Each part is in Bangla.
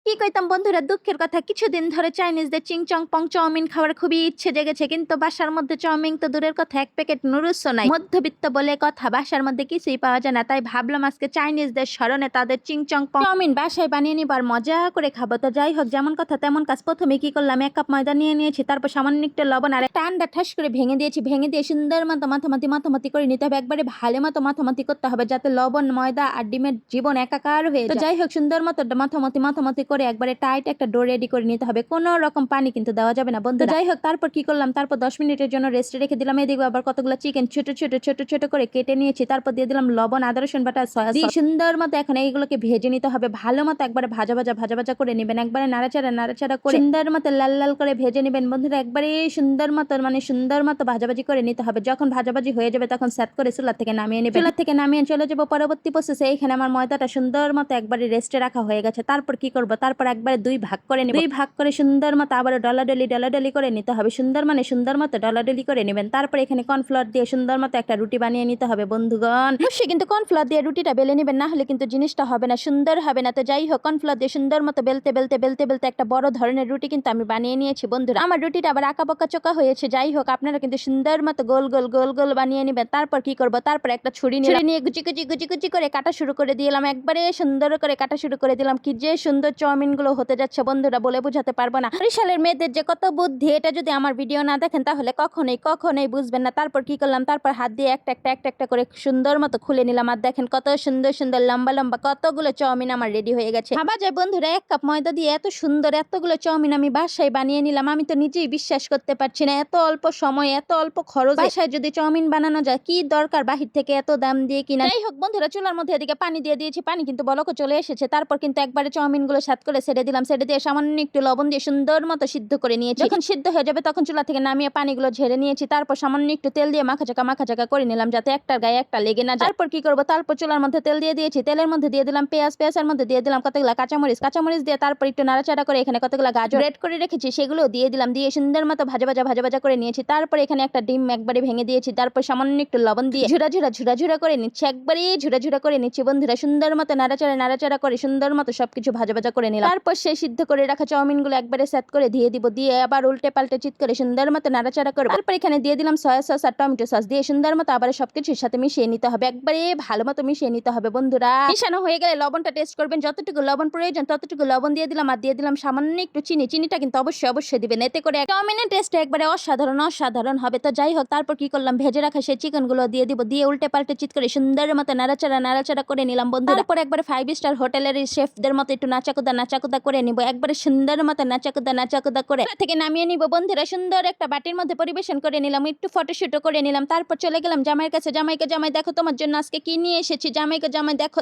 কি কইতাম বন্ধুরা, দুঃখের কথা, কিছুদিন ধরে চাইনিজদের চিং চং পং চাউমিন খাওয়ার খুবই ইচ্ছে জেগেছে, কিন্তু বাসার মধ্যে চাউমিন তো দূরের কথা, এক প্যাকেট নুডলসও নাই। মধ্যবিত্ত বলে কথা, বাসার মধ্যে কিছুই পাওয়া যায় না। তাই ভাবলাম আজকে চাইনিজদের স্মরণে তাদের চিং চং পং চাউমিন বাসায় বানিয়ে নিবার মজা করে খাবো। তো যাই হোক, যেমন কথা তেমন কাজ। প্রথমে কি করলাম, 1 কাপ ময়দা নিয়ে নিয়েছি, তারপর সামান্য একটু লবণ আর একটা আন্ডা ঠাস করে ভেঙে দিয়েছি। ভেঙে দিয়ে সুন্দর মতো মাথামাতি করে নিতে হবে, একবারে ভালো মতো মাথামাতি করতে হবে, যাতে লবণ ময়দা আর ডিমের জীবন একাকার হয়ে যায়। যাই হোক, সুন্দর মতো মাথামাতি করে একবারে টাইট একটা ডো রেডি করে নিতে হবে। কোনো রকম পানি কিন্তু দেওয়া যাবে না বন্ধু। যাই হোক, তারপর কি করলাম, তারপর 10 মিনিটের জন্য রেস্টে রেখে দিলাম। এদিকে আবার কতগুলো চিকেন ছোট করে কেটে নিয়েছি, তারপর দিয়ে দিলাম লবণ, আদা রসুন বাটা, সয়া সস। সুন্দর মতো এখন এইগুলোকে ভেজে নিতে হবে ভালো মতো, একবারে ভাজা করে নেবেন, একবারে নাড়াচাড়া করে সুন্দর মতো লাল করে ভেজে নেবেন বন্ধুরা। একবারে সুন্দর মতো ভাজাভাজি করে নিতে হবে। যখন ভাজাভাজি হয়ে যাবে তখন সেট করে চুলা থেকে নামিয়ে নেবেন। চুলা থেকে নামিয়ে চলে যাবো পরবর্তী প্রসেসে। এইখানে আমার ময়দাটা সুন্দর মতো একবারে রেস্টে রাখা হয়ে গেছে। তারপর কি করব, তারপর একবারে 2 ভাগ করে নেব। 2 ভাগ করে সুন্দর মতো আবার ডলাডলি করে নিতে হবে। সুন্দর মতো ডলাডলি করে নেবেন। তারপর এখানে কর্নফ্লাওয়ার দিয়ে সুন্দর মতো একটা রুটি বানিয়ে নিতে হবে বন্ধুগণ। অবশ্যই কিন্তু কর্নফ্লাওয়ার দিয়ে রুটিটা বেলে নেবেন, না হলে কিন্তু জিনিসটা হবে না, সুন্দর হবে না। তো যাই হোক, কর্নফ্লাওয়ার দিয়ে সুন্দর মতো বেলতে একটা বড় ধরনের রুটি কিন্তু আমি বানিয়ে নিয়েছি বন্ধুরা। আমার রুটিটা আবার আঁকা চোকা হয়েছে। যাই হোক, আপনারা কিন্তু সুন্দর মতো গোল বানিয়ে নেবেন। তারপর কি করব, তারপর একটা ছুরি নিয়ে গুচি করে কাটা শুরু করে দিলাম। একবারে সুন্দর করে কাটা শুরু করে দিলাম। কি যে সুন্দর চাউমিন গুলো হতে যাচ্ছে বন্ধুরা, বলে বোঝাতে পারবো না। বরিশালের মেয়েদের যে কত বুদ্ধি, এটা যদি আমার ভিডিও না দেখেন তাহলে কখনোই বুঝবেন না। তারপর কি করলাম, তারপর হাত দিয়ে একটা করে সুন্দর মতো খুলে নিলাম। আর দেখেন কত সুন্দর লম্বা কতগুলো চাউমিন আমার রেডি হয়ে গেছে। ভাবা যায় বন্ধুরা, 1 কাপ ময়দা দিয়ে এত সুন্দর এতগুলো চাউমিন আমি বাসায় বানিয়ে নিলাম। আমি তো নিজেই বিশ্বাস করতে পারছি না, এত অল্প সময় এত অল্প খরচ বাসায় যদি চাউমিন বানানো যায়, কি দরকার বাহির থেকে এত দাম দিয়ে কিনা। যাই হোক বন্ধুরা, চুলার মধ্যে এদিকে পানি দিয়ে দিয়েছি, পানি কিন্তু বলকও চলে এসেছে। তারপর কিন্তু একবারে চাউমিন গুলো সাত করে ছেড়ে দিলাম। ছেড়ে দিয়ে সামান্য একটু লবণ দিয়ে সুন্দর মতো সিদ্ধ করে নিয়েছি। যখন সিদ্ধ হয়ে যাবে তখন চুলা থেকে নামিয়ে পানিগুলো ঝেড়ে নিয়েছি। তারপর সামান্য একটু তেল দিয়ে মাখা করে নিলাম, যাতে একটার গায়ে একটা লেগে না যায়। তারপর কি করবো, তারপর চুলার মধ্যে তেল দিয়ে দিয়েছি। তেলের মধ্যে দিয়ে দিলাম পেঁয়াজের মধ্যে দিয়ে দিলাম কতগুলা কাঁচামরিচ দিয়ে তারপর একটু নাড়াচাড়া করে এখানে কতগুলা গাজর রেড করে রেখেছি সেগুলো দিয়ে দিলাম। দিয়ে সুন্দর মতো ভাজা করে নিয়েছি। তারপর এখানে একটা ডিম একবারে ভেঙে দিয়েছি। তারপর সামান্য একটু লবণ দিয়ে ঝুরা করে নিচ্ছি, একবারে ঝুরা করে নিচ্ছি বন্ধুরা। সুন্দর মতো নাড়াচাড়া করে সুন্দর মতো সবকিছু ভাজা করে নিলাম। তারপর সেই সিদ্ধ করে রাখা চাউমিন গুলো একবারে সেট করে দিয়ে দিব। দিয়ে আবার উল্টে পাল্টে চিত করে সুন্দর মতো নাড়াচাড়া করে তারপর এখানে দিয়ে দিলাম সয়া সস আর টমেটো সস। দিয়ে সুন্দর মতো আবার সবকিছুর সাথে মিশিয়ে নিতে হবে, একবারে ভালো মতো মিশিয়ে নিতে হবে বন্ধুরা। মিশানো হয়ে গেলে লবণটা টেস্ট করবেন, যতটুকু লবণ প্রয়োজন ততটুকু লবণ দিয়ে দিলাম। আর দিয়ে দিলাম সামান্য একটু চিনিটা কিন্তু অবশ্যই দিবেন, এতে করে চাউমিনের টেস্ট একবারে অসাধারণ হবে। তো যাই হোক, তারপর কি করলাম, ভেজে রাখা সেই চিকেন গুলো দিয়ে দিব। দিয়ে উল্টে পাল্টে চিত করে সুন্দর মতো নাড়াচাড়া করে নিলাম বন্ধুরা। তারপর একবারে 5 স্টার হোটেলের শেফদের মতো একটু নাচাকুদা করে নিব, একবারে সুন্দর মতো নাচাকুদা করে থেকে নামিয়ে নিব বন্ধুরা। সুন্দর একটা বাটির মধ্যে পরিবেশন করে নিলাম, একটু ফটোশুটও করে নিলাম। তারপর চলে গেলাম জামাইয়ের কাছে। জামাই দেখো তোমার জন্য আজকে কি নিয়ে এসেছি। জামাই দেখো।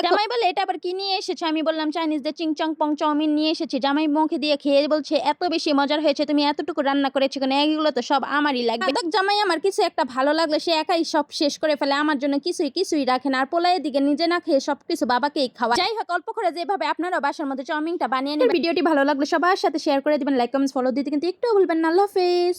জামাই বলে, এটা আবার কি নিয়ে এসেছো? আমি বললাম চাইনিজদের চিং চং পং চাউমিন নিয়ে এসেছি। জামাই মুখে দিয়ে খেয়ে বলছে, এত বেশি মজার হয়েছে, তুমি এতটুকু রান্না করেছো কেন, এগুলো তো সব আমারই লাগবে। জামাই আমার কিছু একটা ভালো লাগলে সে একাই সব শেষ করে ফেলে, আমার জন্য কিছুই রাখে না। আর পোলায়ের দিকে নিজে না খেয়ে সবকিছু বাবাকেই খাওয়া। যাই হোক, অল্প করে যেভাবে আপনারা বাসার মধ্যে চাউমিনটা বানিয়ে নেবেন। ভিডিওটি ভালো লাগলে সবার সাথে শেয়ার করে দিবেন, লাইক কমেন্টস ফলো দিতে কিন্তু একটু ভুলবেন না। আল্লাহ হাফেজ।